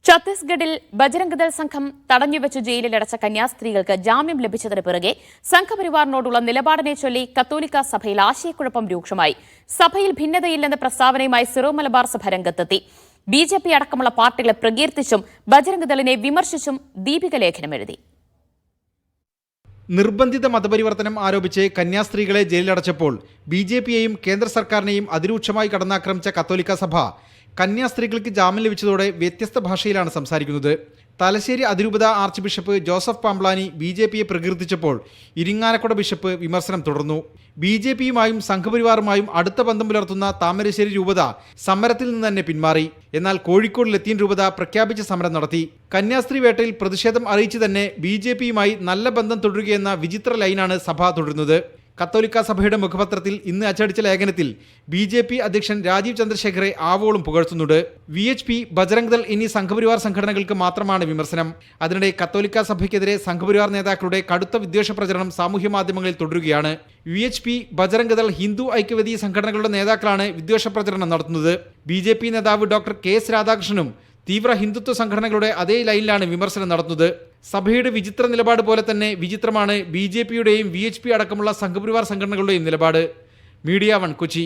ഛത്തീസ്ഗഡിൽ ബജരംഗ് സംഘം തടഞ്ഞുവെച്ച് ജയിലിലടച്ച കന്യാസ്ത്രീകൾക്ക് ജാമ്യം ലഭിച്ചതിന് പിറകെ സംഘപരിവാറിനോടുള്ള നിലപാടിനെ ചൊല്ലി കത്തോലിക്ക സഭയിൽ ആശയക്കുഴപ്പം രൂക്ഷമായി. സഭയിൽ ഭിന്നതയില്ലെന്ന പ്രസ്താവനയുമായി സിറോ മലബാർ സഭ രംഗത്തെത്തി. ബിജെപി അടക്കമുള്ള പാർട്ടികളെ പ്രകീർത്തിച്ചും ബജരംഗ് ദളിനെ വിമർശിച്ചും ദീപിക ലേഖനം എഴുതി. നിർബന്ധിത മതപരിവർത്തനം ആരോപിച്ച് കന്യാസ്ത്രീകളെ ജയിലിലടച്ചപ്പോൾ ബിജെപിയെയും കേന്ദ്ര സർക്കാരിനെയും അതിരൂക്ഷമായി കടന്നാക്രമിച്ച കത്തോലിക്ക സഭ കന്യാസ്ത്രീകൾക്ക് ജാമ്യം ലഭിച്ചതോടെ വ്യത്യസ്ത ഭാഷയിലാണ് സംസാരിക്കുന്നത്. തലശ്ശേരി അതിരൂപത ആർച്ച് ബിഷപ്പ് ജോസഫ് പാംബ്ലാനി ബിജെപിയെ പ്രകീർത്തിച്ചപ്പോൾ ഇരിങ്ങാലക്കുട ബിഷപ്പ് വിമർശനം തുടർന്നു. ബിജെപിയുമായും സംഘപരിവാറുമായും അടുത്ത ബന്ധം പുലർത്തുന്ന താമരശ്ശേരി രൂപത സമരത്തിൽ നിന്ന് തന്നെ പിന്മാറി. എന്നാൽ കോഴിക്കോട് ലത്തീൻ രൂപത പ്രഖ്യാപിച്ച സമരം നടത്തി. കന്യാസ്ത്രീ വേട്ടയിൽ പ്രതിഷേധം അറിയിച്ച് തന്നെ ബിജെപിയുമായി നല്ല ബന്ധം തുടരുകയെന്ന വിചിത്ര ലൈനാണ് സഭ തുടരുന്നത്. കത്തോലിക്ക സഭയുടെ മുഖപത്രത്തിൽ ഇന്ന് അച്ചടിച്ച ലേഖനത്തിൽ ബിജെപി അധ്യക്ഷൻ രാജീവ് ചന്ദ്രശേഖറെ ആവോളം പുകഴ്ത്തുന്നുണ്ട്. വിഎച്ച്പി, ബജരംഗ് ദൾ എന്നീ സംഘപരിവാർ സംഘടനകൾക്ക് മാത്രമാണ് വിമർശനം. അതിനിടെ കത്തോലിക്ക സഭയ്ക്കെതിരെ സംഘപരിവാർ നേതാക്കളുടെ കടുത്ത വിദ്വേഷ പ്രചരണം സാമൂഹ്യ മാധ്യമങ്ങളിൽ തുടരുകയാണ്. വിഎച്ച്പി, ബജരംഗ് ദൾ, ഹിന്ദു ഐക്യവേദി സംഘടനകളുടെ നേതാക്കളാണ് വിദ്വേഷ പ്രചരണം നടത്തുന്നത്. ബിജെപി നേതാവ് ഡോക്ടർ കെ എസ് രാധാകൃഷ്ണനും തീവ്ര ഹിന്ദുത്വ സംഘടനകളുടെ അതേ ലൈനിലാണ് വിമർശനം നടത്തുന്നത്. സഭയുടെ വിചിത്ര നിലപാട് പോലെ തന്നെ വിചിത്രമാണ് ബിജെപിയുടെയും വിഎച്ച്പി അടക്കമുള്ള സംഘപരിവാർ സംഘടനകളുടെയും നിലപാട്. മീഡിയ 1 കൊച്ചി.